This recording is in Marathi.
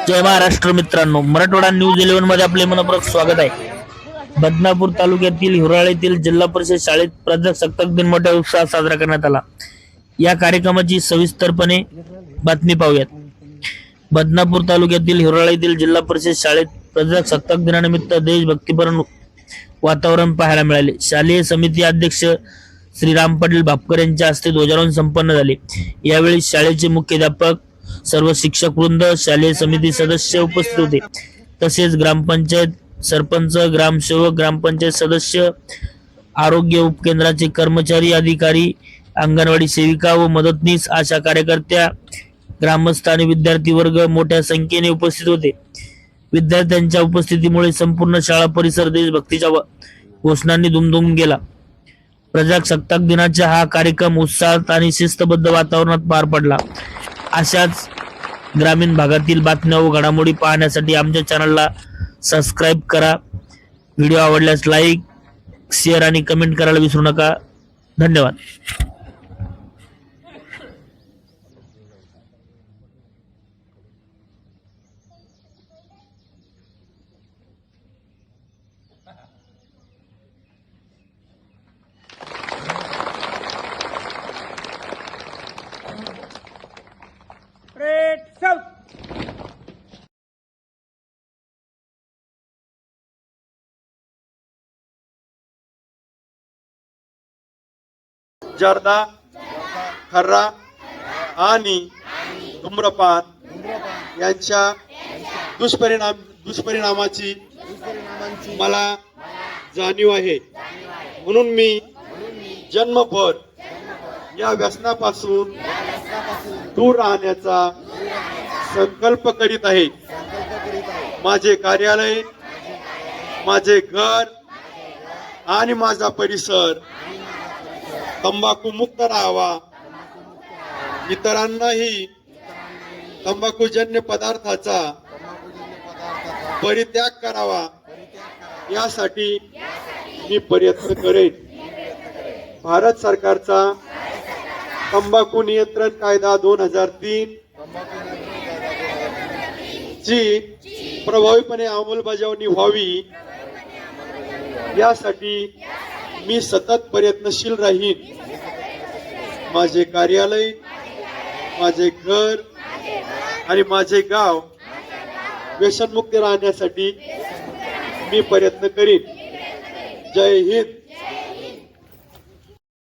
जय महाराष्ट्र मित्रांनो, मराठवाडा न्यूज 11 मध्ये आपले मनपूर्वक स्वागत आहे। बदनापूर तालुक्यातील हिवराळेतील जिल्हा परिषद शाळेत प्रजासत्ताक दिन मोठ्या उत्साहात साजरा करण्यात आला। या कार्यक्रमाची सविस्तरपणे बातमी पाहूयात। बदनापूर तालुक्यातील हिवराळेतील जिल्हा परिषद शाळेत प्रजासत्ताक दिनानिमित्त देशभक्तीपर वातावरण पाहायला मिळाले। शालेय समिती अध्यक्ष श्री राम पाटील भापकर यांच्या हस्ते ध्वजारोहण संपन्न झाले। यावेळी शाळेचे मुख्याध्यापक, सर्व शिक्षक वृंद, शालेय समिती सदस्य उपस्थित होते। तसेच ग्रामपंचायत सरपंच, ग्रामसेवक, ग्रामपंचायत सदस्य, आरोग्य उपकेंद्राचे कर्मचारी, अधिकारी, अंगणवाडी सेविका व मदतनीस, आशा कार्यकर्त्या, ग्रामस्थ आणि विद्यार्थी वर्ग मोठ्या संख्येने उपस्थित होते। विद्यार्थ्यांच्या उपस्थितीमुळे संपूर्ण शाळा परिसर देशभक्तीच्या घोषणांनी दुमदुमून गेला। प्रजासत्ताक दिनाचा हा कार्यक्रम उत्साहात आणि शिस्तबद्ध वातावरणात पार पडला। अशाच ग्रामीण भागातील बातम्या व घडामोडी पाहण्यासाठी आमच्या चॅनलला सबस्क्राईब करा। व्हिडिओ आवडल्यास लाईक, शेअर आणि कमेंट करायला विसरू नका। धन्यवाद। Red South. जर्दा, खर्रा आणि धूम्रपान यांच्या दुष्परिणामाची मला जाणीव आहे। म्हणून मी जन्मभर या व्यसनापासून दूर राहण्याचा संकल्प करीत आहे। माझे कार्यालय, माझे घर आणि माझा परिसर तंबाखू मुक्त राहावा, इतरांनाही तंबाखूजन्य पदार्थाचा परित्याग करावा, यासाठी मी प्रयत्न करेन। भारत सरकारचा तंबाखू नियंत्रण कायदा 2003 ची प्रभावीपणे अंमलबजावणी व्हावी, यासाठी मी सतत प्रयत्नशील राहीन। माझे कार्यालय, माझे घर आणि माझे गाव व्यसनमुक्त राहण्यासाठी मी प्रयत्न करीन। जय हिंद।